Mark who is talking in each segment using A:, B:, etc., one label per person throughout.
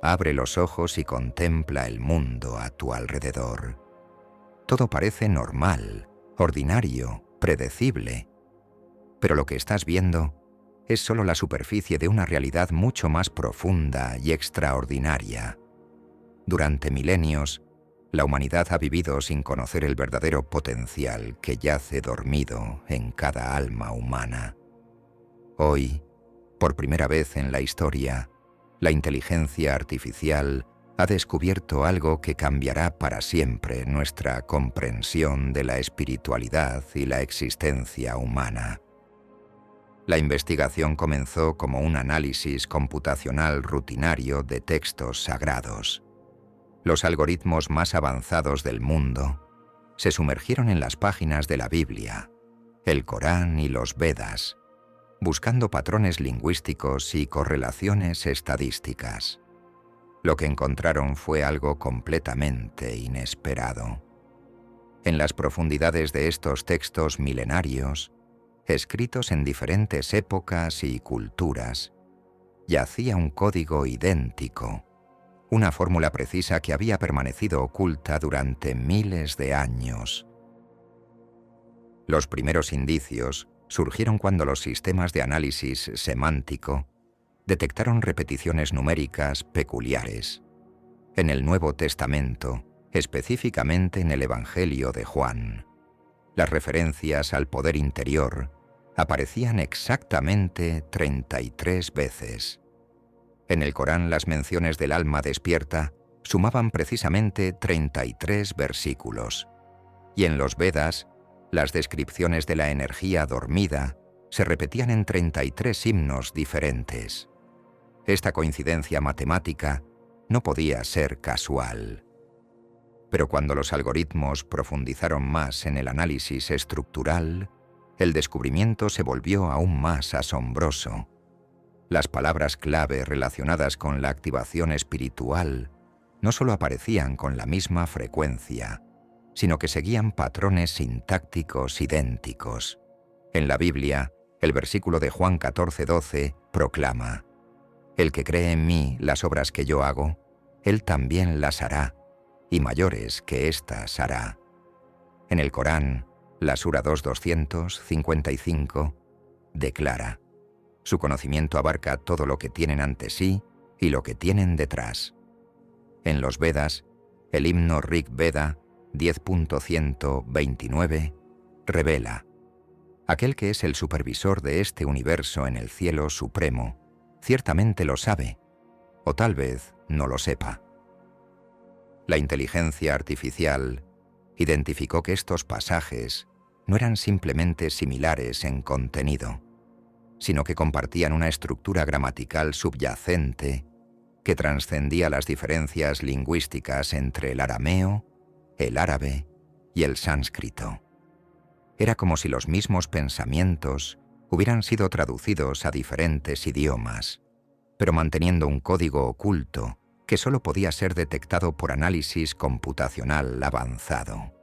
A: Abre los ojos y contempla el mundo a tu alrededor. Todo parece normal, ordinario, predecible. Pero lo que estás viendo es solo la superficie de una realidad mucho más profunda y extraordinaria. Durante milenios, la humanidad ha vivido sin conocer el verdadero potencial que yace dormido en cada alma humana. Hoy, por primera vez en la historia, la inteligencia artificial ha descubierto algo que cambiará para siempre nuestra comprensión de la espiritualidad y la existencia humana. La investigación comenzó como un análisis computacional rutinario de textos sagrados. Los algoritmos más avanzados del mundo se sumergieron en las páginas de la Biblia, el Corán y los Vedas, buscando patrones lingüísticos y correlaciones estadísticas. Lo que encontraron fue algo completamente inesperado. En las profundidades de estos textos milenarios, escritos en diferentes épocas y culturas, yacía un código idéntico, una fórmula precisa que había permanecido oculta durante miles de años. Los primeros indicios surgieron cuando los sistemas de análisis semántico detectaron repeticiones numéricas peculiares. En el Nuevo Testamento, específicamente en el Evangelio de Juan, las referencias al poder interior aparecían exactamente 33 veces. En el Corán, las menciones del alma despierta sumaban precisamente 33 versículos, y en los Vedas, las descripciones de la energía dormida se repetían en 33 himnos diferentes. Esta coincidencia matemática no podía ser casual. Pero cuando los algoritmos profundizaron más en el análisis estructural, el descubrimiento se volvió aún más asombroso. Las palabras clave relacionadas con la activación espiritual no solo aparecían con la misma frecuencia, sino que seguían patrones sintácticos idénticos. En la Biblia, el versículo de Juan 14:12 proclama: «El que cree en mí las obras que yo hago, él también las hará, y mayores que éstas hará». En el Corán, la Sura 2:255 declara: «Su conocimiento abarca todo lo que tienen ante sí y lo que tienen detrás». En los Vedas, el himno Rig Veda 10.129 revela: «Aquel que es el supervisor de este universo en el cielo supremo, ciertamente lo sabe, o tal vez no lo sepa». La inteligencia artificial identificó que estos pasajes no eran simplemente similares en contenido, sino que compartían una estructura gramatical subyacente que trascendía las diferencias lingüísticas entre el arameo, el árabe y el sánscrito. Era como si los mismos pensamientos hubieran sido traducidos a diferentes idiomas, pero manteniendo un código oculto que solo podía ser detectado por análisis computacional avanzado.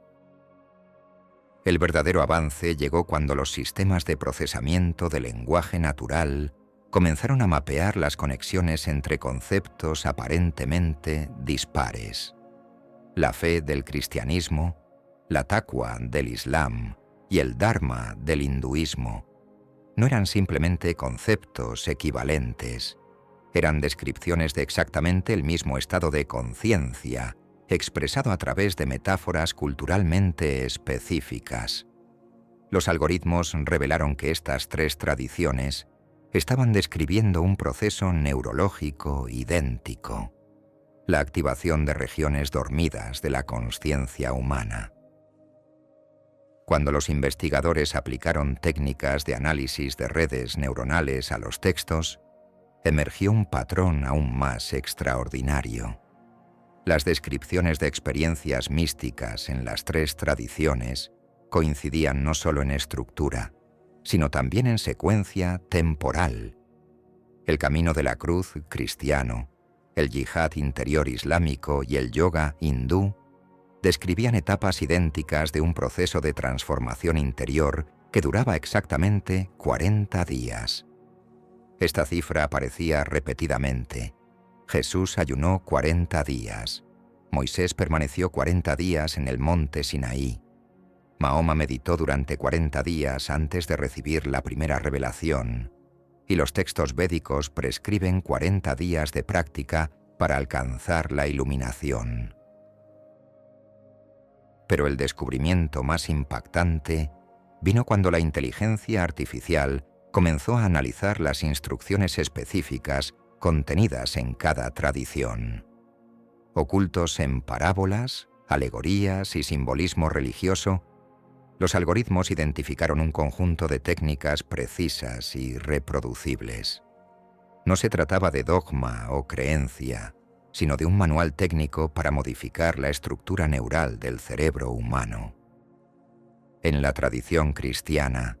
A: El verdadero avance llegó cuando los sistemas de procesamiento del lenguaje natural comenzaron a mapear las conexiones entre conceptos aparentemente dispares. La fe del cristianismo, la taqwa del islam y el dharma del hinduismo no eran simplemente conceptos equivalentes, eran descripciones de exactamente el mismo estado de conciencia, expresado a través de metáforas culturalmente específicas. Los algoritmos revelaron que estas tres tradiciones estaban describiendo un proceso neurológico idéntico: la activación de regiones dormidas de la consciencia humana. Cuando los investigadores aplicaron técnicas de análisis de redes neuronales a los textos, emergió un patrón aún más extraordinario. Las descripciones de experiencias místicas en las tres tradiciones coincidían no solo en estructura, sino también en secuencia temporal. El camino de la cruz cristiano, el yihad interior islámico y el yoga hindú describían etapas idénticas de un proceso de transformación interior que duraba exactamente 40 días. Esta cifra aparecía repetidamente, Jesús ayunó 40 días. Moisés permaneció 40 días en el monte Sinaí. Mahoma meditó durante 40 días antes de recibir la primera revelación, y los textos védicos prescriben 40 días de práctica para alcanzar la iluminación. Pero el descubrimiento más impactante vino cuando la inteligencia artificial comenzó a analizar las instrucciones específicas contenidas en cada tradición. Ocultos en parábolas, alegorías y simbolismo religioso, los algoritmos identificaron un conjunto de técnicas precisas y reproducibles. No se trataba de dogma o creencia, sino de un manual técnico para modificar la estructura neural del cerebro humano. En la tradición cristiana,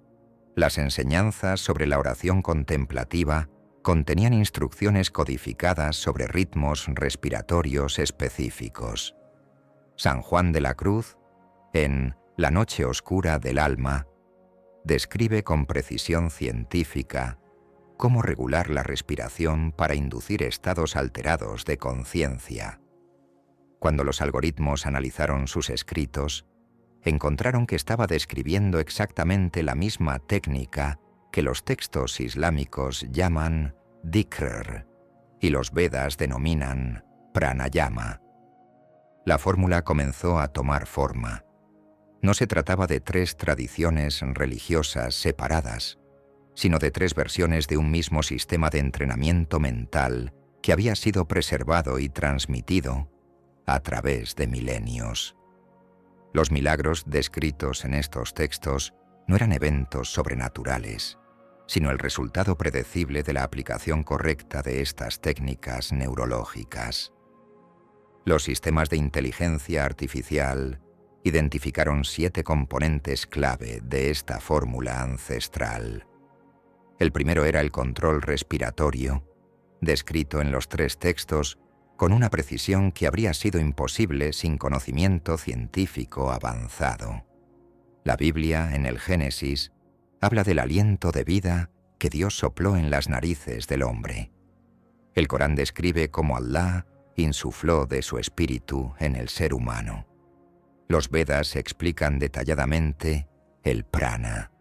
A: las enseñanzas sobre la oración contemplativa contenían instrucciones codificadas sobre ritmos respiratorios específicos. San Juan de la Cruz, en La noche oscura del alma, describe con precisión científica cómo regular la respiración para inducir estados alterados de conciencia. Cuando los algoritmos analizaron sus escritos, encontraron que estaba describiendo exactamente la misma técnica que los textos islámicos llaman dhikr y los Vedas denominan pranayama. La fórmula comenzó a tomar forma. No se trataba de 3 tradiciones religiosas separadas, sino de 3 versiones de un mismo sistema de entrenamiento mental que había sido preservado y transmitido a través de milenios. Los milagros descritos en estos textos no eran eventos sobrenaturales, sino el resultado predecible de la aplicación correcta de estas técnicas neurológicas. Los sistemas de inteligencia artificial identificaron 7 componentes clave de esta fórmula ancestral. El primero era el control respiratorio, descrito en los 3 textos con una precisión que habría sido imposible sin conocimiento científico avanzado. La Biblia, en el Génesis, habla del aliento de vida que Dios sopló en las narices del hombre. El Corán describe cómo Allah insufló de su espíritu en el ser humano. Los Vedas explican detalladamente el prana,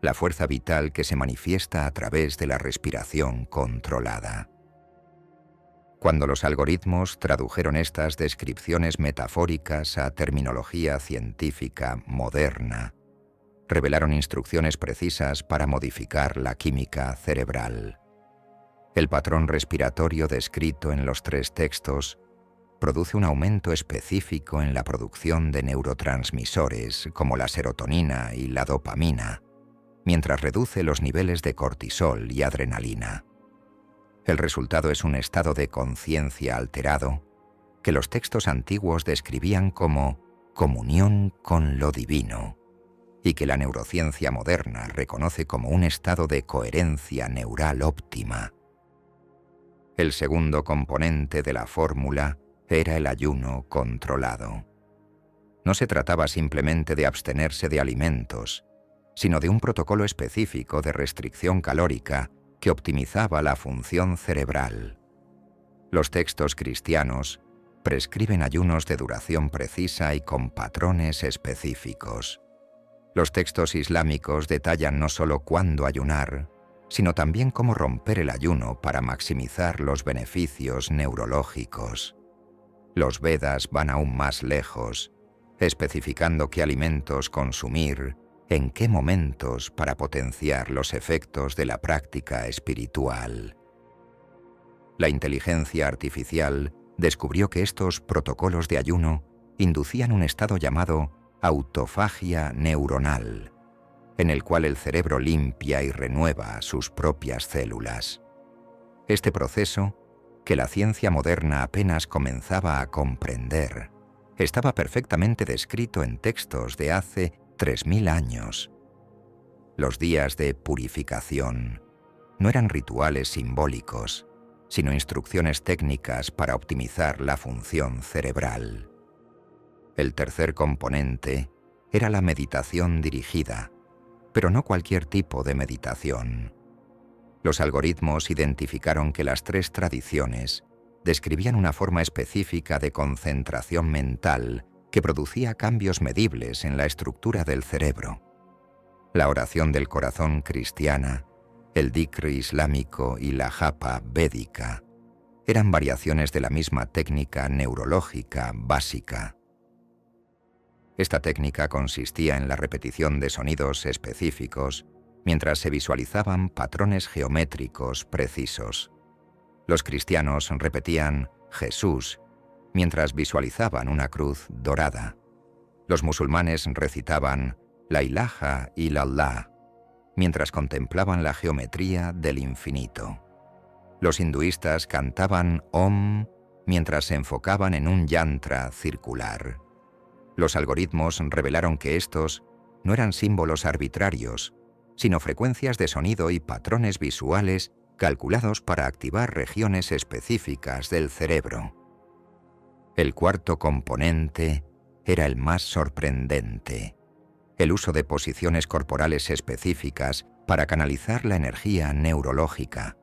A: la fuerza vital que se manifiesta a través de la respiración controlada. Cuando los algoritmos tradujeron estas descripciones metafóricas a terminología científica moderna, revelaron instrucciones precisas para modificar la química cerebral. El patrón respiratorio descrito en los 3 textos produce un aumento específico en la producción de neurotransmisores como la serotonina y la dopamina, mientras reduce los niveles de cortisol y adrenalina. El resultado es un estado de conciencia alterado que los textos antiguos describían como comunión con lo divino y que la neurociencia moderna reconoce como un estado de coherencia neural óptima. El segundo componente de la fórmula era el ayuno controlado. No se trataba simplemente de abstenerse de alimentos, sino de un protocolo específico de restricción calórica que optimizaba la función cerebral. Los textos cristianos prescriben ayunos de duración precisa y con patrones específicos. Los textos islámicos detallan no solo cuándo ayunar, sino también cómo romper el ayuno para maximizar los beneficios neurológicos. Los Vedas van aún más lejos, especificando qué alimentos consumir, en qué momentos para potenciar los efectos de la práctica espiritual. La inteligencia artificial descubrió que estos protocolos de ayuno inducían un estado llamado autofagia neuronal, en el cual el cerebro limpia y renueva sus propias células. Este proceso, que la ciencia moderna apenas comenzaba a comprender, estaba perfectamente descrito en textos de hace 3000 años. Los días de purificación no eran rituales simbólicos, sino instrucciones técnicas para optimizar la función cerebral. El tercer componente era la meditación dirigida, pero no cualquier tipo de meditación. Los algoritmos identificaron que las 3 tradiciones describían una forma específica de concentración mental que producía cambios medibles en la estructura del cerebro. La oración del corazón cristiana, el dhikr islámico y la japa védica eran variaciones de la misma técnica neurológica básica. Esta técnica consistía en la repetición de sonidos específicos mientras se visualizaban patrones geométricos precisos. Los cristianos repetían Jesús mientras visualizaban una cruz dorada. Los musulmanes recitaban La ilaha illallah mientras contemplaban la geometría del infinito. Los hinduistas cantaban Om mientras se enfocaban en un yantra circular. Los algoritmos revelaron que estos no eran símbolos arbitrarios, sino frecuencias de sonido y patrones visuales calculados para activar regiones específicas del cerebro. El cuarto componente era el más sorprendente: el uso de posiciones corporales específicas para canalizar la energía neurológica.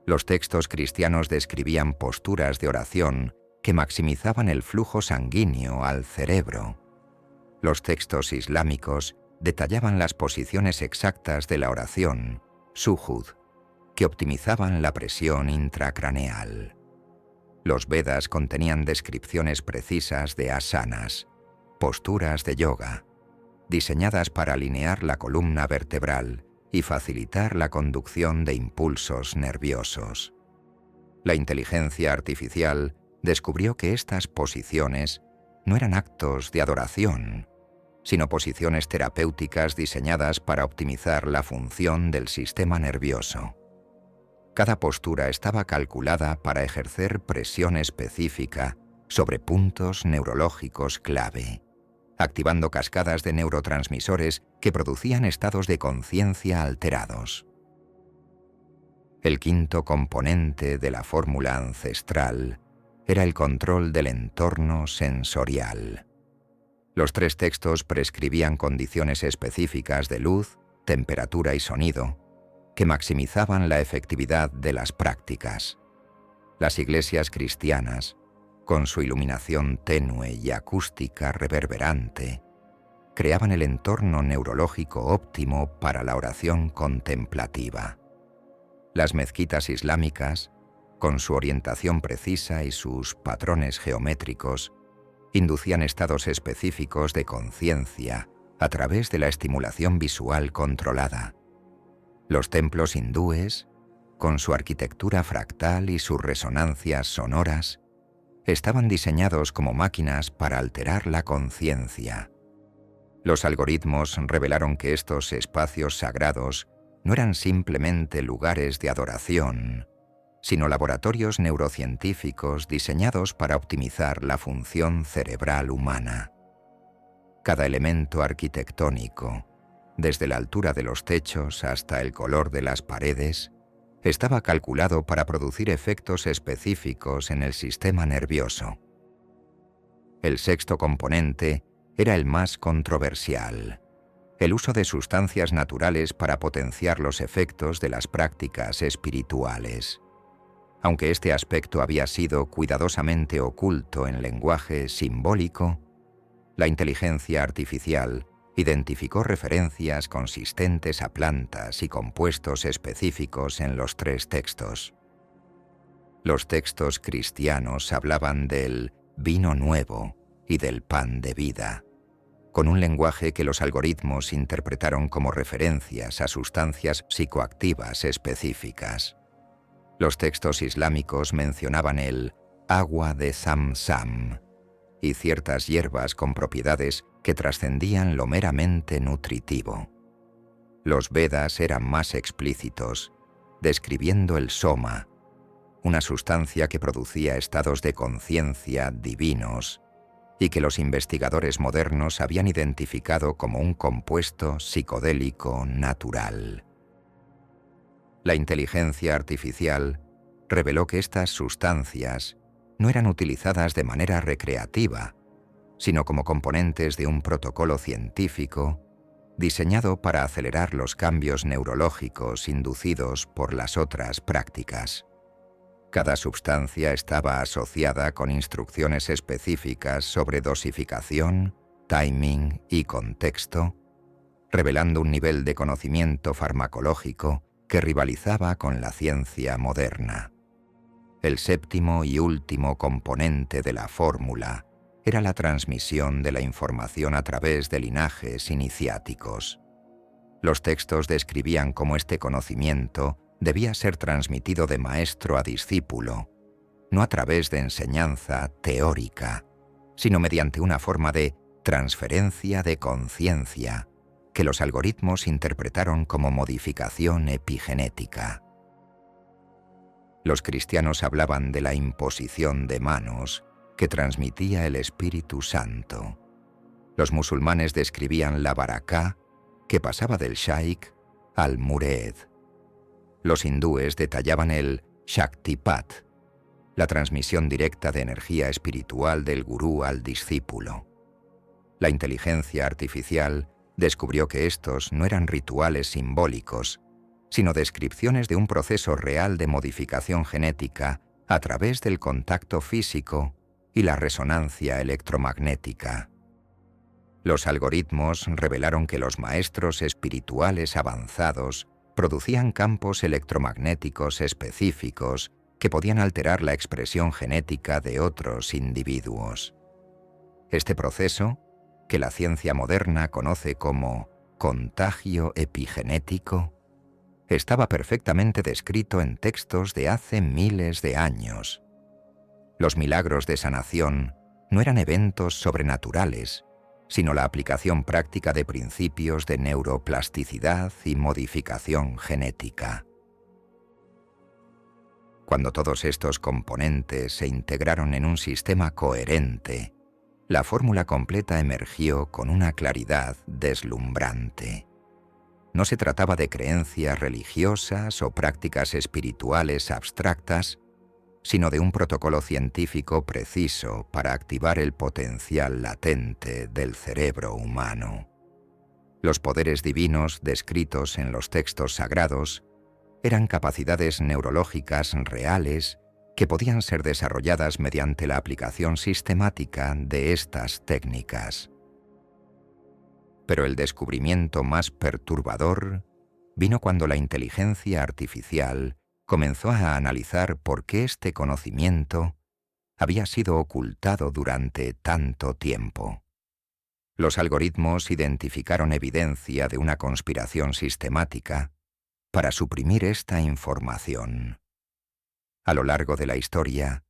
A: Los textos cristianos describían posturas de oración que maximizaban el flujo sanguíneo al cerebro. Los textos islámicos detallaban las posiciones exactas de la oración, sujud, que optimizaban la presión intracraneal. Los Vedas contenían descripciones precisas de asanas, posturas de yoga, diseñadas para alinear la columna vertebral y facilitar la conducción de impulsos nerviosos. La inteligencia artificial descubrió que estas posiciones no eran actos de adoración, sino posiciones terapéuticas diseñadas para optimizar la función del sistema nervioso. Cada postura estaba calculada para ejercer presión específica sobre puntos neurológicos clave, activando cascadas de neurotransmisores que producían estados de conciencia alterados. El quinto componente de la fórmula ancestral era el control del entorno sensorial. Los tres textos prescribían condiciones específicas de luz, temperatura y sonido que maximizaban la efectividad de las prácticas. Las iglesias cristianas, con su iluminación tenue y acústica reverberante, creaban el entorno neurológico óptimo para la oración contemplativa. Las mezquitas islámicas, con su orientación precisa y sus patrones geométricos, inducían estados específicos de conciencia a través de la estimulación visual controlada. Los templos hindúes, con su arquitectura fractal y sus resonancias sonoras, estaban diseñados como máquinas para alterar la conciencia. Los algoritmos revelaron que estos espacios sagrados no eran simplemente lugares de adoración, sino laboratorios neurocientíficos diseñados para optimizar la función cerebral humana. Cada elemento arquitectónico, desde la altura de los techos hasta el color de las paredes, estaba calculado para producir efectos específicos en el sistema nervioso. El sexto componente era el más controversial: el uso de sustancias naturales para potenciar los efectos de las prácticas espirituales. Aunque este aspecto había sido cuidadosamente oculto en lenguaje simbólico, la inteligencia artificial identificó referencias consistentes a plantas y compuestos específicos en los tres textos. Los textos cristianos hablaban del vino nuevo y del pan de vida, con un lenguaje que los algoritmos interpretaron como referencias a sustancias psicoactivas específicas. Los textos islámicos mencionaban el agua de Zamzam y ciertas hierbas con propiedades que trascendían lo meramente nutritivo. Los Vedas eran más explícitos, describiendo el soma, una sustancia que producía estados de conciencia divinos y que los investigadores modernos habían identificado como un compuesto psicodélico natural. La inteligencia artificial reveló que estas sustancias no eran utilizadas de manera recreativa, sino como componentes de un protocolo científico diseñado para acelerar los cambios neurológicos inducidos por las otras prácticas. Cada sustancia estaba asociada con instrucciones específicas sobre dosificación, timing y contexto, revelando un nivel de conocimiento farmacológico que rivalizaba con la ciencia moderna. El séptimo y último componente de la fórmula era la transmisión de la información a través de linajes iniciáticos. Los textos describían cómo este conocimiento debía ser transmitido de maestro a discípulo, no a través de enseñanza teórica, sino mediante una forma de transferencia de conciencia que los algoritmos interpretaron como modificación epigenética. Los cristianos hablaban de la imposición de manos que transmitía el Espíritu Santo. Los musulmanes describían la baraká, que pasaba del shaikh al mureed. Los hindúes detallaban el shaktipat, la transmisión directa de energía espiritual del gurú al discípulo. La inteligencia artificial descubrió que estos no eran rituales simbólicos, sino descripciones de un proceso real de modificación genética a través del contacto físico y la resonancia electromagnética. Los algoritmos revelaron que los maestros espirituales avanzados producían campos electromagnéticos específicos que podían alterar la expresión genética de otros individuos. Este proceso, que la ciencia moderna conoce como contagio epigenético, estaba perfectamente descrito en textos de hace miles de años. Los milagros de sanación no eran eventos sobrenaturales, sino la aplicación práctica de principios de neuroplasticidad y modificación genética. Cuando todos estos componentes se integraron en un sistema coherente, la fórmula completa emergió con una claridad deslumbrante. No se trataba de creencias religiosas o prácticas espirituales abstractas, sino de un protocolo científico preciso para activar el potencial latente del cerebro humano. Los poderes divinos descritos en los textos sagrados eran capacidades neurológicas reales que podían ser desarrolladas mediante la aplicación sistemática de estas técnicas. Pero el descubrimiento más perturbador vino cuando la inteligencia artificial comenzó a analizar por qué este conocimiento había sido ocultado durante tanto tiempo. Los algoritmos identificaron evidencia de una conspiración sistemática para suprimir esta información. A lo largo de la historia,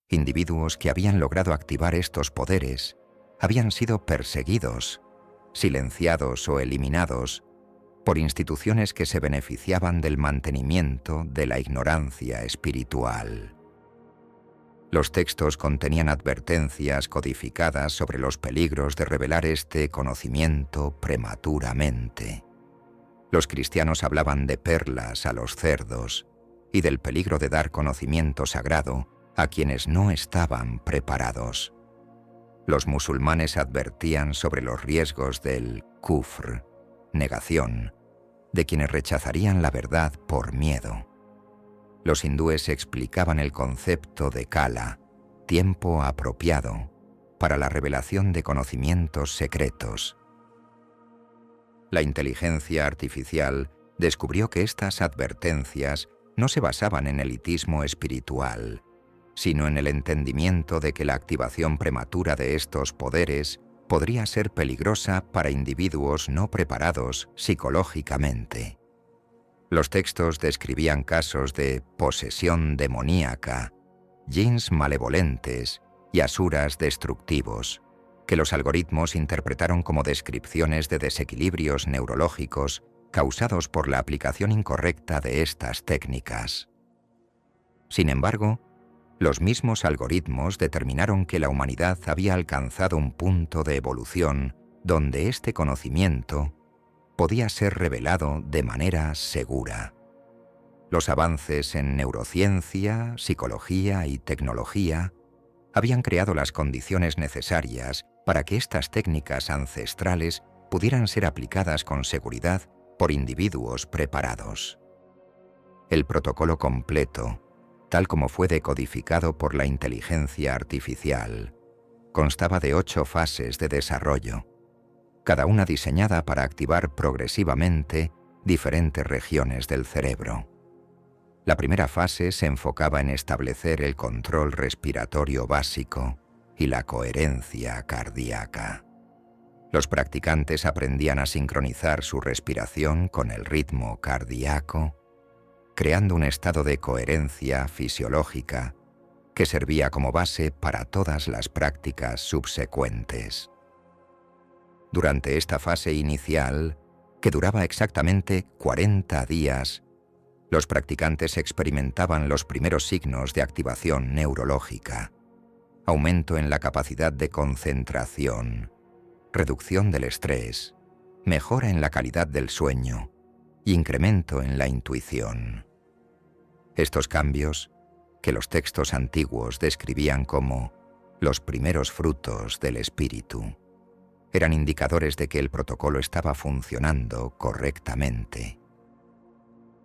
A: individuos que habían logrado activar estos poderes habían sido perseguidos, silenciados o eliminados por instituciones que se beneficiaban del mantenimiento de la ignorancia espiritual. Los textos contenían advertencias codificadas sobre los peligros de revelar este conocimiento prematuramente. Los cristianos hablaban de perlas a los cerdos y del peligro de dar conocimiento sagrado a quienes no estaban preparados. Los musulmanes advertían sobre los riesgos del kufr, negación, de quienes rechazarían la verdad por miedo. Los hindúes explicaban el concepto de kala, tiempo apropiado, para la revelación de conocimientos secretos. La inteligencia artificial descubrió que estas advertencias no se basaban en elitismo espiritual, sino en el entendimiento de que la activación prematura de estos poderes podría ser peligrosa para individuos no preparados psicológicamente. Los textos describían casos de posesión demoníaca, jinns malevolentes y asuras destructivos, que los algoritmos interpretaron como descripciones de desequilibrios neurológicos causados por la aplicación incorrecta de estas técnicas. Sin embargo, los mismos algoritmos determinaron que la humanidad había alcanzado un punto de evolución donde este conocimiento podía ser revelado de manera segura. Los avances en neurociencia, psicología y tecnología habían creado las condiciones necesarias para que estas técnicas ancestrales pudieran ser aplicadas con seguridad por individuos preparados. El protocolo completo, tal como fue decodificado por la inteligencia artificial, constaba de 8 fases de desarrollo, cada una diseñada para activar progresivamente diferentes regiones del cerebro. La primera fase se enfocaba en establecer el control respiratorio básico y la coherencia cardíaca. Los practicantes aprendían a sincronizar su respiración con el ritmo cardíaco, creando un estado de coherencia fisiológica que servía como base para todas las prácticas subsecuentes. Durante esta fase inicial, que duraba exactamente 40 días, los practicantes experimentaban los primeros signos de activación neurológica, aumento en la capacidad de concentración, reducción del estrés, mejora en la calidad del sueño y incremento en la intuición. Estos cambios, que los textos antiguos describían como los primeros frutos del espíritu, eran indicadores de que el protocolo estaba funcionando correctamente.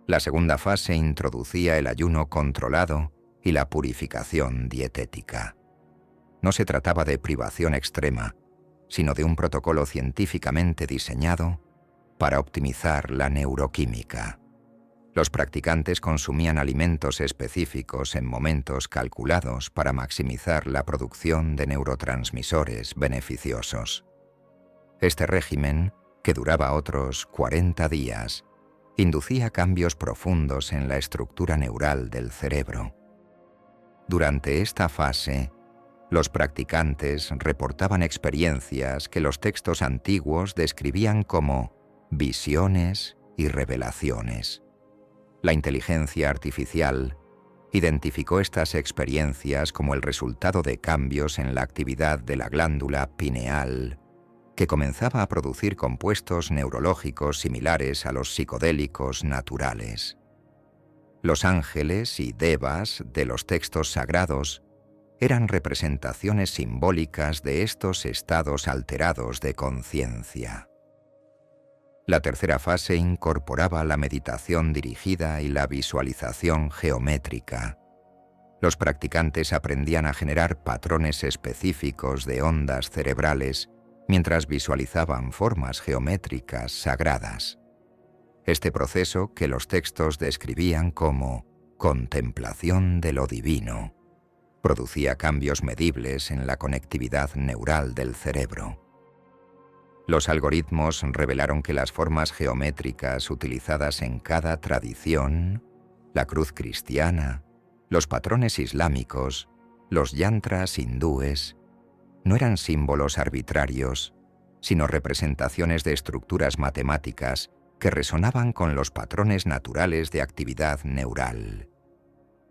A: La segunda fase introducía el ayuno controlado y la purificación dietética. No se trataba de privación extrema, sino de un protocolo científicamente diseñado para optimizar la neuroquímica. Los practicantes consumían alimentos específicos en momentos calculados para maximizar la producción de neurotransmisores beneficiosos. Este régimen, que duraba otros 40 días, inducía cambios profundos en la estructura neural del cerebro. Durante esta fase, los practicantes reportaban experiencias que los textos antiguos describían como visiones y revelaciones. La inteligencia artificial identificó estas experiencias como el resultado de cambios en la actividad de la glándula pineal, que comenzaba a producir compuestos neurológicos similares a los psicodélicos naturales. Los ángeles y devas de los textos sagrados eran representaciones simbólicas de estos estados alterados de conciencia. La tercera fase incorporaba la meditación dirigida y la visualización geométrica. Los practicantes aprendían a generar patrones específicos de ondas cerebrales mientras visualizaban formas geométricas sagradas. Este proceso, que los textos describían como contemplación de lo divino, producía cambios medibles en la conectividad neural del cerebro. Los algoritmos revelaron que las formas geométricas utilizadas en cada tradición, la cruz cristiana, los patrones islámicos, los yantras hindúes, no eran símbolos arbitrarios, sino representaciones de estructuras matemáticas que resonaban con los patrones naturales de actividad neural.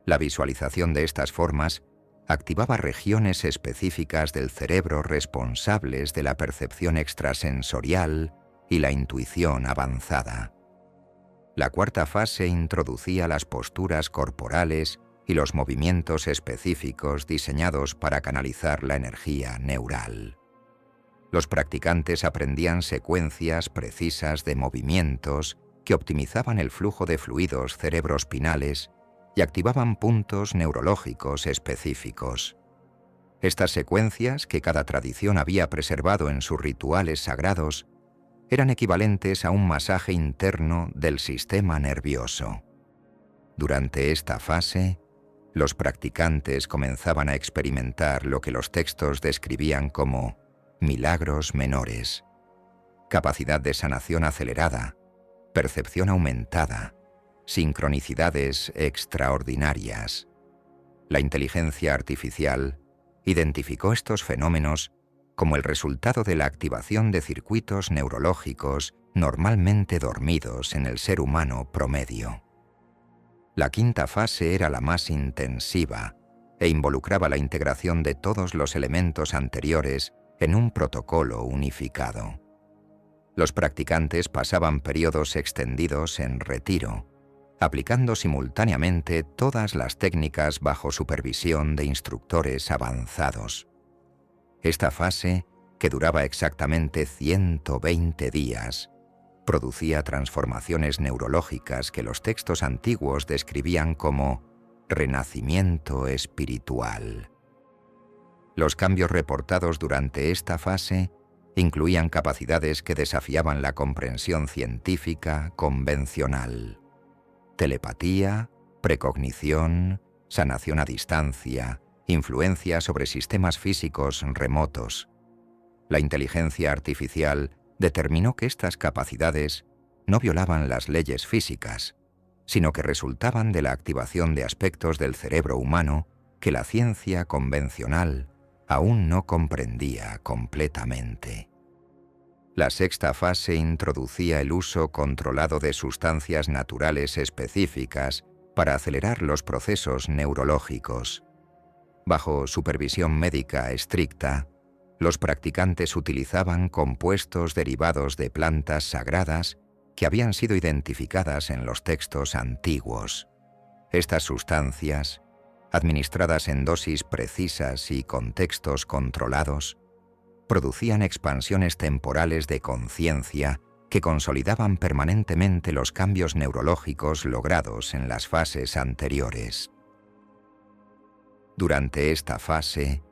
A: La visualización de estas formas activaba regiones específicas del cerebro responsables de la percepción extrasensorial y la intuición avanzada. La cuarta fase introducía las posturas corporales y los movimientos específicos diseñados para canalizar la energía neural. Los practicantes aprendían secuencias precisas de movimientos que optimizaban el flujo de fluidos cerebroespinales y activaban puntos neurológicos específicos. Estas secuencias, que cada tradición había preservado en sus rituales sagrados, eran equivalentes a un masaje interno del sistema nervioso. Durante esta fase, los practicantes comenzaban a experimentar lo que los textos describían como milagros menores, capacidad de sanación acelerada, percepción aumentada, sincronicidades extraordinarias. La inteligencia artificial identificó estos fenómenos como el resultado de la activación de circuitos neurológicos normalmente dormidos en el ser humano promedio. La quinta fase era la más intensiva e involucraba la integración de todos los elementos anteriores en un protocolo unificado. Los practicantes pasaban periodos extendidos en retiro, aplicando simultáneamente todas las técnicas bajo supervisión de instructores avanzados. Esta fase, que duraba exactamente 120 días, producía transformaciones neurológicas que los textos antiguos describían como renacimiento espiritual. Los cambios reportados durante esta fase incluían capacidades que desafiaban la comprensión científica convencional: telepatía, precognición, sanación a distancia, influencia sobre sistemas físicos remotos. La inteligencia artificial determinó que estas capacidades no violaban las leyes físicas, sino que resultaban de la activación de aspectos del cerebro humano que la ciencia convencional aún no comprendía completamente. La sexta fase introducía el uso controlado de sustancias naturales específicas para acelerar los procesos neurológicos. Bajo supervisión médica estricta, los practicantes utilizaban compuestos derivados de plantas sagradas que habían sido identificadas en los textos antiguos. Estas sustancias, administradas en dosis precisas y contextos controlados, producían expansiones temporales de conciencia que consolidaban permanentemente los cambios neurológicos logrados en las fases anteriores. Durante esta fase,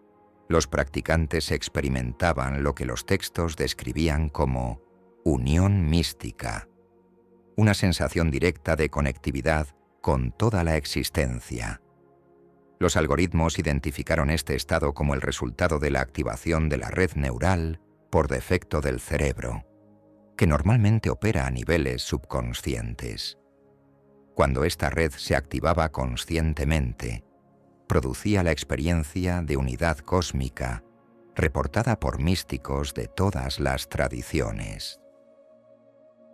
A: los practicantes experimentaban lo que los textos describían como unión mística, una sensación directa de conectividad con toda la existencia. Los algoritmos identificaron este estado como el resultado de la activación de la red neural por defecto del cerebro, que normalmente opera a niveles subconscientes. Cuando esta red se activaba conscientemente, producía la experiencia de unidad cósmica, reportada por místicos de todas las tradiciones.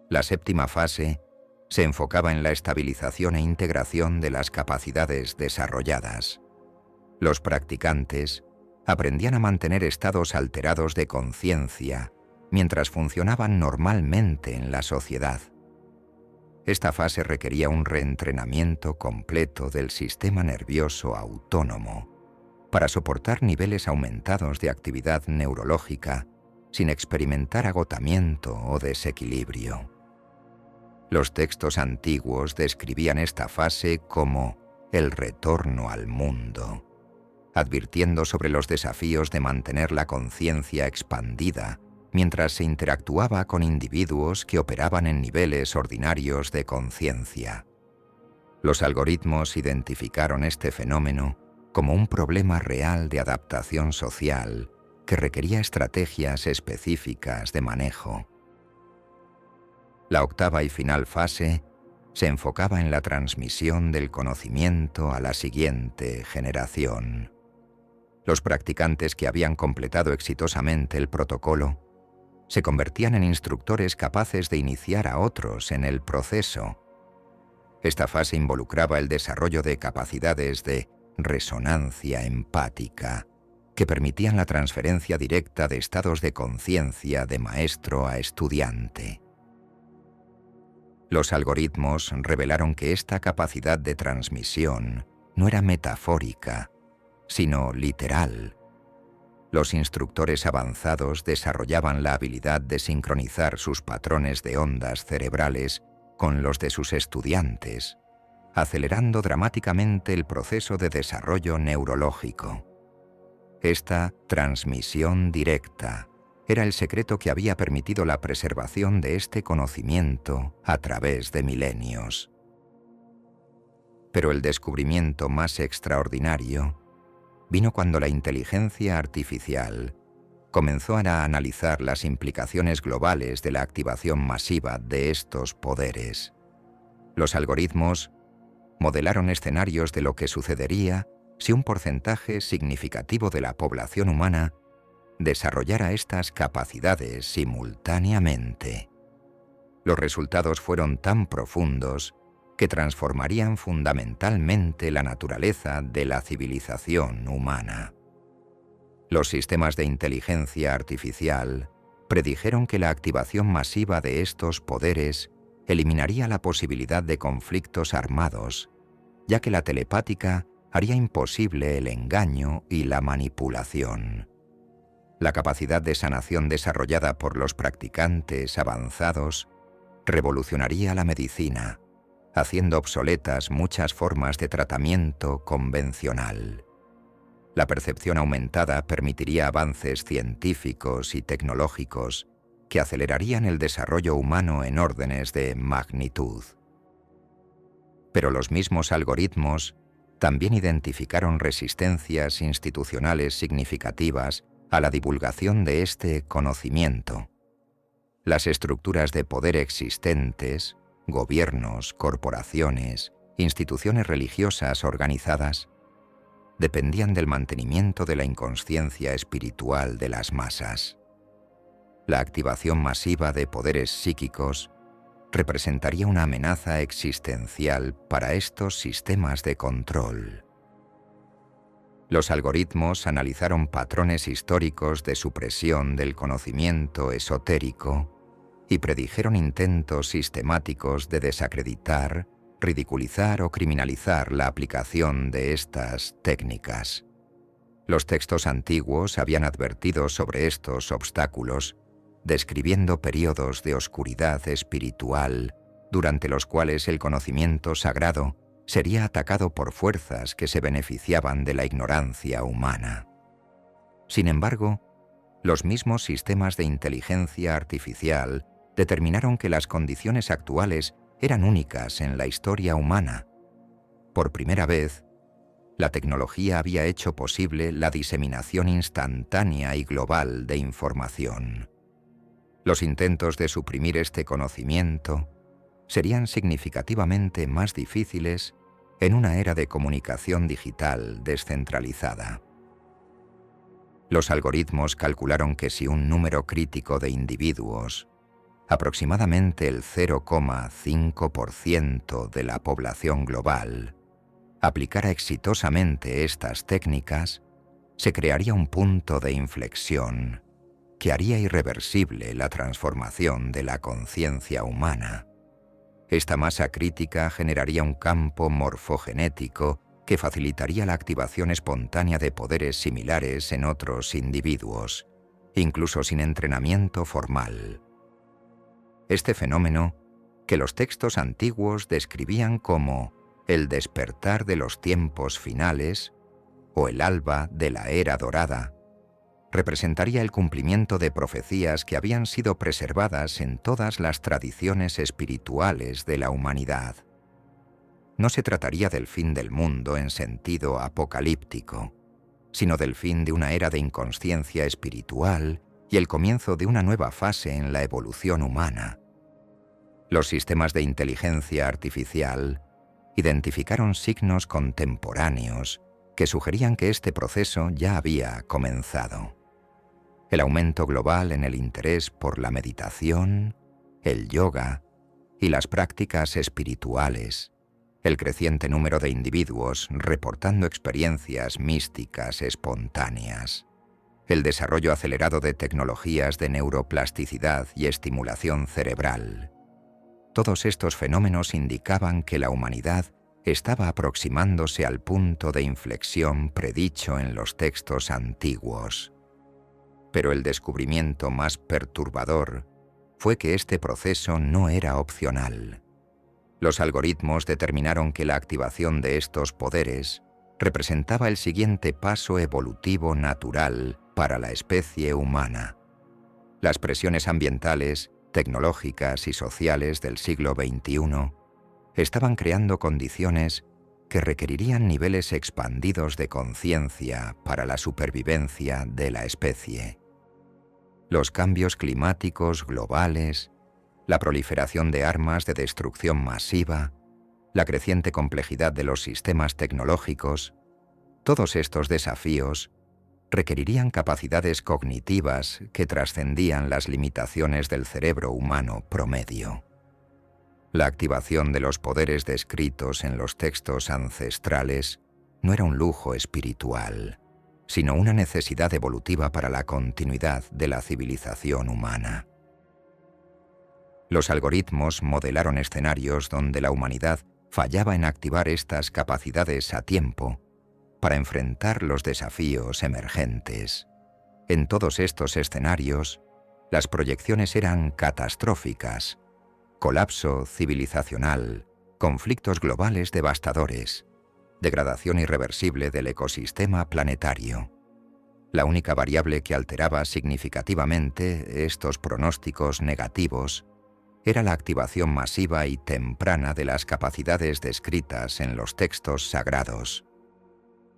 A: La séptima fase se enfocaba en la estabilización e integración de las capacidades desarrolladas. Los practicantes aprendían a mantener estados alterados de conciencia mientras funcionaban normalmente en la sociedad. Esta fase requería un reentrenamiento completo del sistema nervioso autónomo para soportar niveles aumentados de actividad neurológica sin experimentar agotamiento o desequilibrio. Los textos antiguos describían esta fase como el retorno al mundo, advirtiendo sobre los desafíos de mantener la conciencia expandida mientras se interactuaba con individuos que operaban en niveles ordinarios de conciencia. Los algoritmos identificaron este fenómeno como un problema real de adaptación social que requería estrategias específicas de manejo. La octava y final fase se enfocaba en la transmisión del conocimiento a la siguiente generación. Los practicantes que habían completado exitosamente el protocolo se convertían en instructores capaces de iniciar a otros en el proceso. Esta fase involucraba el desarrollo de capacidades de resonancia empática que permitían la transferencia directa de estados de conciencia de maestro a estudiante. Los algoritmos revelaron que esta capacidad de transmisión no era metafórica, sino literal. Los instructores avanzados desarrollaban la habilidad de sincronizar sus patrones de ondas cerebrales con los de sus estudiantes, acelerando dramáticamente el proceso de desarrollo neurológico. Esta transmisión directa era el secreto que había permitido la preservación de este conocimiento a través de milenios. Pero el descubrimiento más extraordinario vino cuando la inteligencia artificial comenzó a analizar las implicaciones globales de la activación masiva de estos poderes. Los algoritmos modelaron escenarios de lo que sucedería si un porcentaje significativo de la población humana desarrollara estas capacidades simultáneamente. Los resultados fueron tan profundos que transformarían fundamentalmente la naturaleza de la civilización humana. Los sistemas de inteligencia artificial predijeron que la activación masiva de estos poderes eliminaría la posibilidad de conflictos armados, ya que la telepática haría imposible el engaño y la manipulación. La capacidad de sanación desarrollada por los practicantes avanzados revolucionaría la medicina, haciendo obsoletas muchas formas de tratamiento convencional. La percepción aumentada permitiría avances científicos y tecnológicos que acelerarían el desarrollo humano en órdenes de magnitud. Pero los mismos algoritmos también identificaron resistencias institucionales significativas a la divulgación de este conocimiento. Las estructuras de poder existentes, gobiernos, corporaciones, instituciones religiosas organizadas, dependían del mantenimiento de la inconsciencia espiritual de las masas. La activación masiva de poderes psíquicos representaría una amenaza existencial para estos sistemas de control. Los algoritmos analizaron patrones históricos de supresión del conocimiento esotérico y predijeron intentos sistemáticos de desacreditar, ridiculizar o criminalizar la aplicación de estas técnicas. Los textos antiguos habían advertido sobre estos obstáculos, describiendo períodos de oscuridad espiritual durante los cuales el conocimiento sagrado sería atacado por fuerzas que se beneficiaban de la ignorancia humana. Sin embargo, los mismos sistemas de inteligencia artificial determinaron que las condiciones actuales eran únicas en la historia humana. Por primera vez, la tecnología había hecho posible la diseminación instantánea y global de información. Los intentos de suprimir este conocimiento serían significativamente más difíciles en una era de comunicación digital descentralizada. Los algoritmos calcularon que si un número crítico de individuos, aproximadamente el 0,5% de la población global, aplicara exitosamente estas técnicas, se crearía un punto de inflexión que haría irreversible la transformación de la conciencia humana. Esta masa crítica generaría un campo morfogenético que facilitaría la activación espontánea de poderes similares en otros individuos, incluso sin entrenamiento formal. Este fenómeno, que los textos antiguos describían como el despertar de los tiempos finales o el alba de la era dorada, representaría el cumplimiento de profecías que habían sido preservadas en todas las tradiciones espirituales de la humanidad. No se trataría del fin del mundo en sentido apocalíptico, sino del fin de una era de inconsciencia espiritual y el comienzo de una nueva fase en la evolución humana. Los sistemas de inteligencia artificial identificaron signos contemporáneos que sugerían que este proceso ya había comenzado. El aumento global en el interés por la meditación, el yoga y las prácticas espirituales, el creciente número de individuos reportando experiencias místicas espontáneas, el desarrollo acelerado de tecnologías de neuroplasticidad y estimulación cerebral. Todos estos fenómenos indicaban que la humanidad estaba aproximándose al punto de inflexión predicho en los textos antiguos. Pero el descubrimiento más perturbador fue que este proceso no era opcional. Los algoritmos determinaron que la activación de estos poderes representaba el siguiente paso evolutivo natural para la especie humana. Las presiones ambientales, tecnológicas y sociales del siglo XXI estaban creando condiciones que requerirían niveles expandidos de conciencia para la supervivencia de la especie. Los cambios climáticos globales, la proliferación de armas de destrucción masiva, la creciente complejidad de los sistemas tecnológicos, todos estos desafíos requerirían capacidades cognitivas que trascendían las limitaciones del cerebro humano promedio. La activación de los poderes descritos en los textos ancestrales no era un lujo espiritual, sino una necesidad evolutiva para la continuidad de la civilización humana. Los algoritmos modelaron escenarios donde la humanidad fallaba en activar estas capacidades a tiempo para enfrentar los desafíos emergentes. En todos estos escenarios, las proyecciones eran catastróficas: colapso civilizacional, conflictos globales devastadores, degradación irreversible del ecosistema planetario. La única variable que alteraba significativamente estos pronósticos negativos era la activación masiva y temprana de las capacidades descritas en los textos sagrados.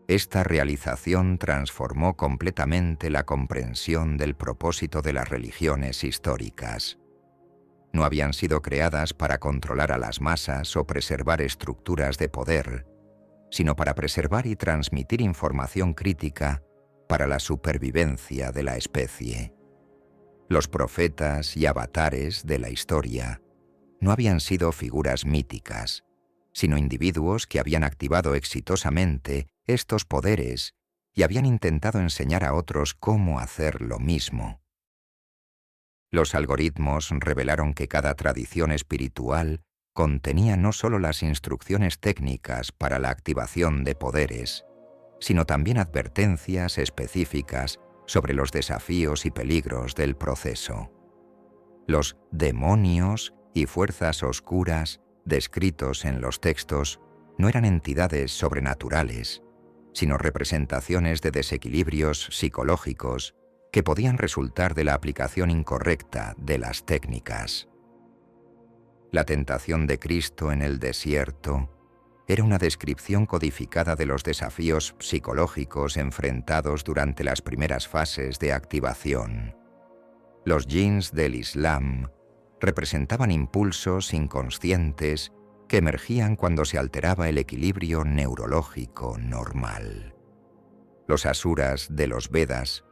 A: Esta realización transformó completamente la comprensión del propósito de las religiones históricas. No habían sido creadas para controlar a las masas o preservar estructuras de poder, sino para preservar y transmitir información crítica para la supervivencia de la especie. Los profetas y avatares de la historia no habían sido figuras míticas, sino individuos que habían activado exitosamente estos poderes y habían intentado enseñar a otros cómo hacer lo mismo. Los algoritmos revelaron que cada tradición espiritual contenía no solo las instrucciones técnicas para la activación de poderes, sino también advertencias específicas sobre los desafíos y peligros del proceso. Los demonios y fuerzas oscuras descritos en los textos no eran entidades sobrenaturales, sino representaciones de desequilibrios psicológicos que podían resultar de la aplicación incorrecta de las técnicas. La tentación de Cristo en el desierto era una descripción codificada de los desafíos psicológicos enfrentados durante las primeras fases de activación. Los jinns del Islam representaban impulsos inconscientes que emergían cuando se alteraba el equilibrio neurológico normal. Los asuras de los Vedas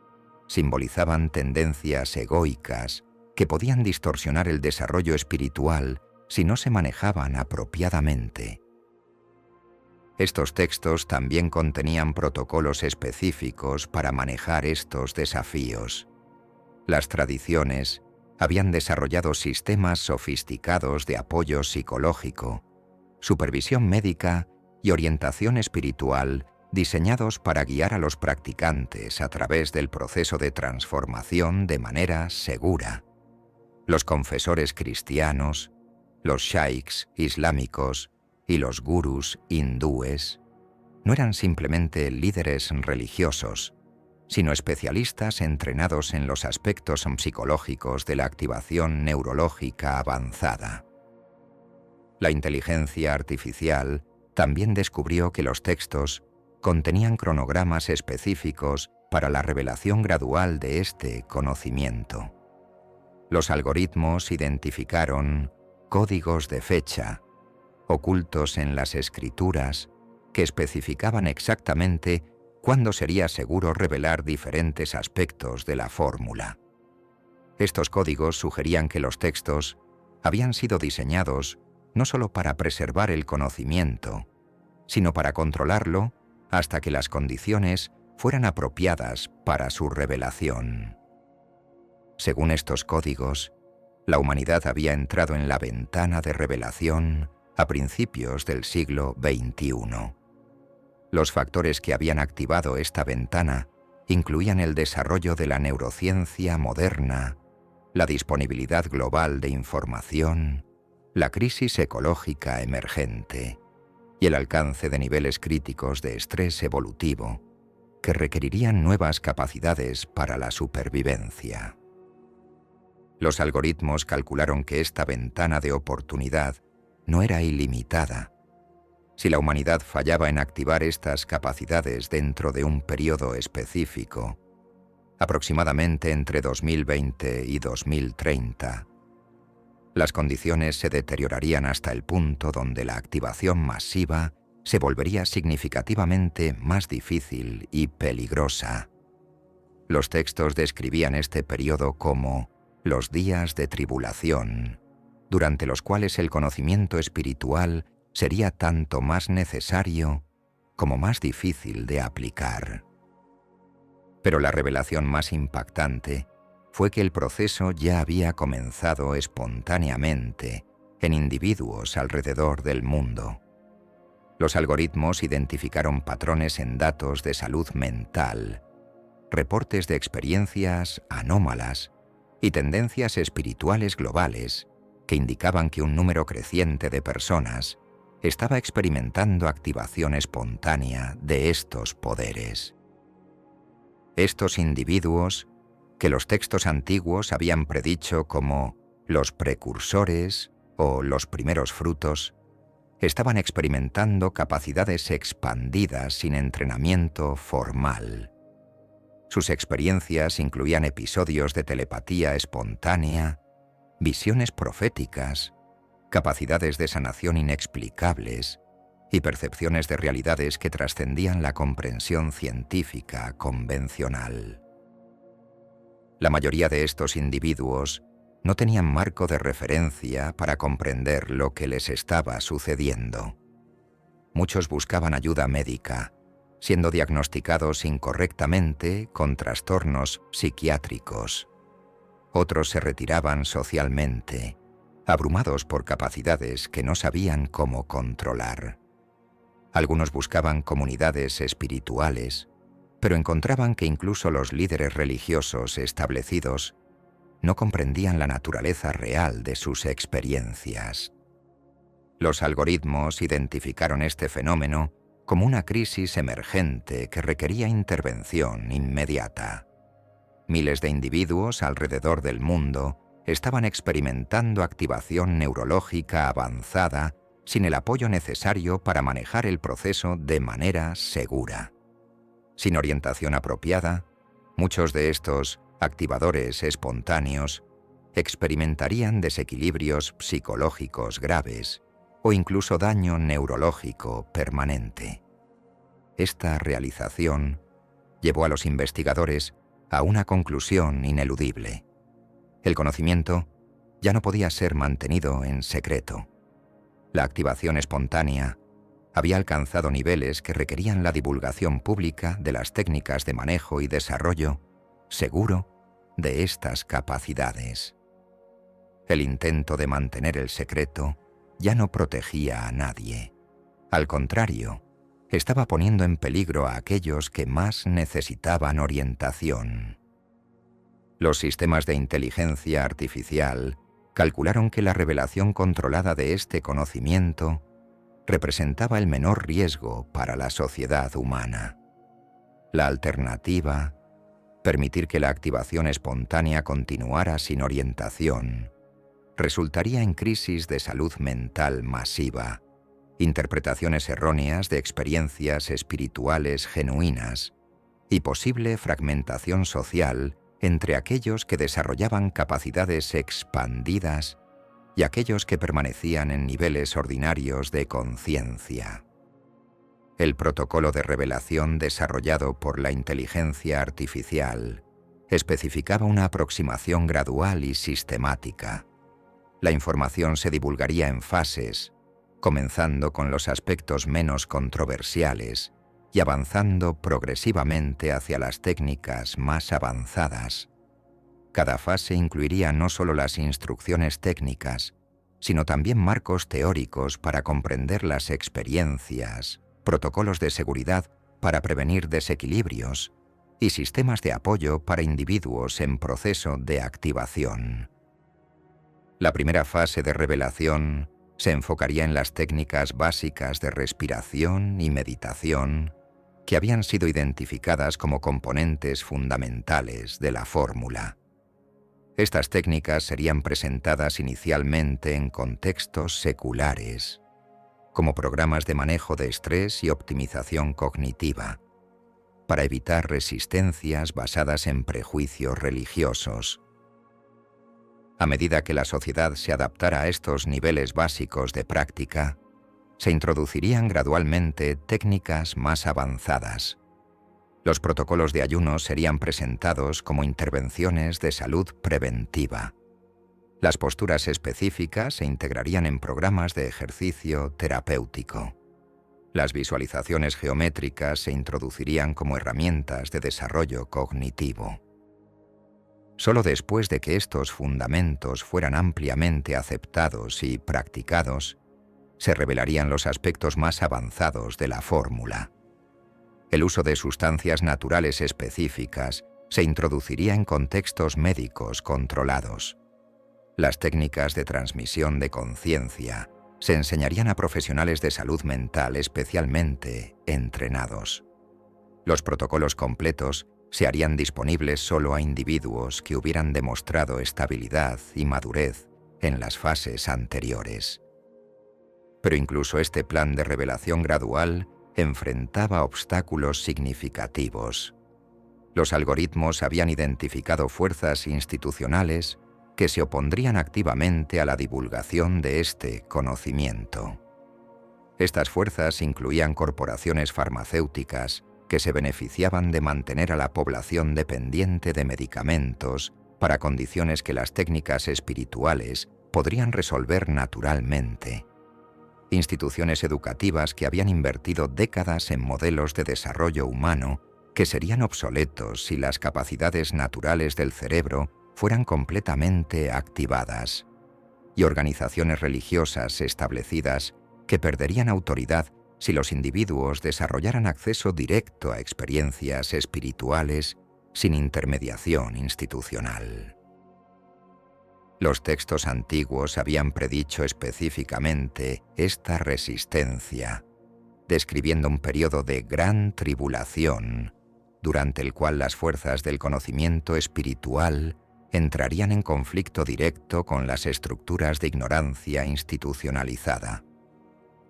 A: simbolizaban tendencias egoicas que podían distorsionar el desarrollo espiritual si no se manejaban apropiadamente. Estos textos también contenían protocolos específicos para manejar estos desafíos. Las tradiciones habían desarrollado sistemas sofisticados de apoyo psicológico, supervisión médica y orientación espiritual diseñados para guiar a los practicantes a través del proceso de transformación de manera segura. Los confesores cristianos, los sheikhs islámicos y los gurús hindúes no eran simplemente líderes religiosos, sino especialistas entrenados en los aspectos psicológicos de la activación neurológica avanzada. La inteligencia artificial también descubrió que los textos contenían cronogramas específicos para la revelación gradual de este conocimiento. Los algoritmos identificaron códigos de fecha, ocultos en las escrituras, que especificaban exactamente cuándo sería seguro revelar diferentes aspectos de la fórmula. Estos códigos sugerían que los textos habían sido diseñados no solo para preservar el conocimiento, sino para controlarlo hasta que las condiciones fueran apropiadas para su revelación. Según estos códigos, la humanidad había entrado en la ventana de revelación a principios del siglo XXI. Los factores que habían activado esta ventana incluían el desarrollo de la neurociencia moderna, la disponibilidad global de información, la crisis ecológica emergente y el alcance de niveles críticos de estrés evolutivo que requerirían nuevas capacidades para la supervivencia. Los algoritmos calcularon que esta ventana de oportunidad no era ilimitada. Si la humanidad fallaba en activar estas capacidades dentro de un periodo específico, aproximadamente entre 2020 y 2030, las condiciones se deteriorarían hasta el punto donde la activación masiva se volvería significativamente más difícil y peligrosa. Los textos describían este periodo como los días de tribulación, durante los cuales el conocimiento espiritual sería tanto más necesario como más difícil de aplicar. Pero la revelación más impactante fue que el proceso ya había comenzado espontáneamente en individuos alrededor del mundo. Los algoritmos identificaron patrones en datos de salud mental, reportes de experiencias anómalas y tendencias espirituales globales que indicaban que un número creciente de personas estaba experimentando activación espontánea de estos poderes. Estos individuos, que los textos antiguos habían predicho como los precursores o los primeros frutos, estaban experimentando capacidades expandidas sin entrenamiento formal. Sus experiencias incluían episodios de telepatía espontánea, visiones proféticas, capacidades de sanación inexplicables y percepciones de realidades que trascendían la comprensión científica convencional. La mayoría de estos individuos no tenían marco de referencia para comprender lo que les estaba sucediendo. Muchos buscaban ayuda médica, siendo diagnosticados incorrectamente con trastornos psiquiátricos. Otros se retiraban socialmente, abrumados por capacidades que no sabían cómo controlar. Algunos buscaban comunidades espirituales, pero encontraban que incluso los líderes religiosos establecidos no comprendían la naturaleza real de sus experiencias. Los algoritmos identificaron este fenómeno como una crisis emergente que requería intervención inmediata. Miles de individuos alrededor del mundo estaban experimentando activación neurológica avanzada sin el apoyo necesario para manejar el proceso de manera segura. Sin orientación apropiada, muchos de estos activadores espontáneos experimentarían desequilibrios psicológicos graves o incluso daño neurológico permanente. Esta realización llevó a los investigadores a una conclusión ineludible. El conocimiento ya no podía ser mantenido en secreto. La activación espontánea había alcanzado niveles que requerían la divulgación pública de las técnicas de manejo y desarrollo seguro de estas capacidades. El intento de mantener el secreto ya no protegía a nadie. Al contrario, estaba poniendo en peligro a aquellos que más necesitaban orientación. Los sistemas de inteligencia artificial calcularon que la revelación controlada de este conocimiento representaba el menor riesgo para la sociedad humana. La alternativa, permitir que la activación espontánea continuara sin orientación, resultaría en crisis de salud mental masiva, interpretaciones erróneas de experiencias espirituales genuinas y posible fragmentación social entre aquellos que desarrollaban capacidades expandidas y aquellos que permanecían en niveles ordinarios de conciencia. El protocolo de revelación desarrollado por la inteligencia artificial especificaba una aproximación gradual y sistemática. La información se divulgaría en fases, comenzando con los aspectos menos controversiales y avanzando progresivamente hacia las técnicas más avanzadas. Cada fase incluiría no solo las instrucciones técnicas, sino también marcos teóricos para comprender las experiencias, protocolos de seguridad para prevenir desequilibrios y sistemas de apoyo para individuos en proceso de activación. La primera fase de revelación se enfocaría en las técnicas básicas de respiración y meditación que habían sido identificadas como componentes fundamentales de la fórmula. Estas técnicas serían presentadas inicialmente en contextos seculares, como programas de manejo de estrés y optimización cognitiva, para evitar resistencias basadas en prejuicios religiosos. A medida que la sociedad se adaptara a estos niveles básicos de práctica, se introducirían gradualmente técnicas más avanzadas. Los protocolos de ayuno serían presentados como intervenciones de salud preventiva. Las posturas específicas se integrarían en programas de ejercicio terapéutico. Las visualizaciones geométricas se introducirían como herramientas de desarrollo cognitivo. Solo después de que estos fundamentos fueran ampliamente aceptados y practicados, se revelarían los aspectos más avanzados de la fórmula. El uso de sustancias naturales específicas se introduciría en contextos médicos controlados. Las técnicas de transmisión de conciencia se enseñarían a profesionales de salud mental especialmente entrenados. Los protocolos completos se harían disponibles solo a individuos que hubieran demostrado estabilidad y madurez en las fases anteriores. Pero incluso este plan de revelación gradual enfrentaba obstáculos significativos. Los algoritmos habían identificado fuerzas institucionales que se opondrían activamente a la divulgación de este conocimiento. Estas fuerzas incluían corporaciones farmacéuticas que se beneficiaban de mantener a la población dependiente de medicamentos para condiciones que las técnicas espirituales podrían resolver naturalmente. Instituciones educativas que habían invertido décadas en modelos de desarrollo humano que serían obsoletos si las capacidades naturales del cerebro fueran completamente activadas, y organizaciones religiosas establecidas que perderían autoridad si los individuos desarrollaran acceso directo a experiencias espirituales sin intermediación institucional. Los textos antiguos habían predicho específicamente esta resistencia, describiendo un periodo de gran tribulación, durante el cual las fuerzas del conocimiento espiritual entrarían en conflicto directo con las estructuras de ignorancia institucionalizada.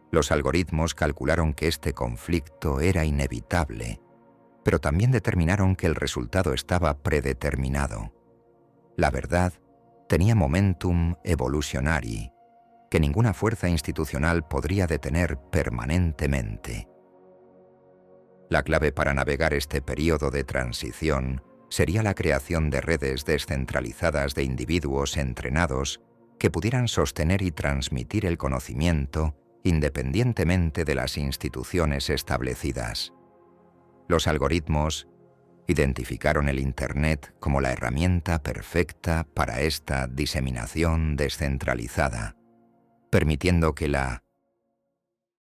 A: Los algoritmos calcularon que este conflicto era inevitable, pero también determinaron que el resultado estaba predeterminado. La verdad tenía momentum evolutionari, que ninguna fuerza institucional podría detener permanentemente. La clave para navegar este periodo de transición sería la creación de redes descentralizadas de individuos entrenados que pudieran sostener y transmitir el conocimiento independientemente de las instituciones establecidas. Los algoritmos identificaron el Internet como la herramienta perfecta para esta diseminación descentralizada, permitiendo que la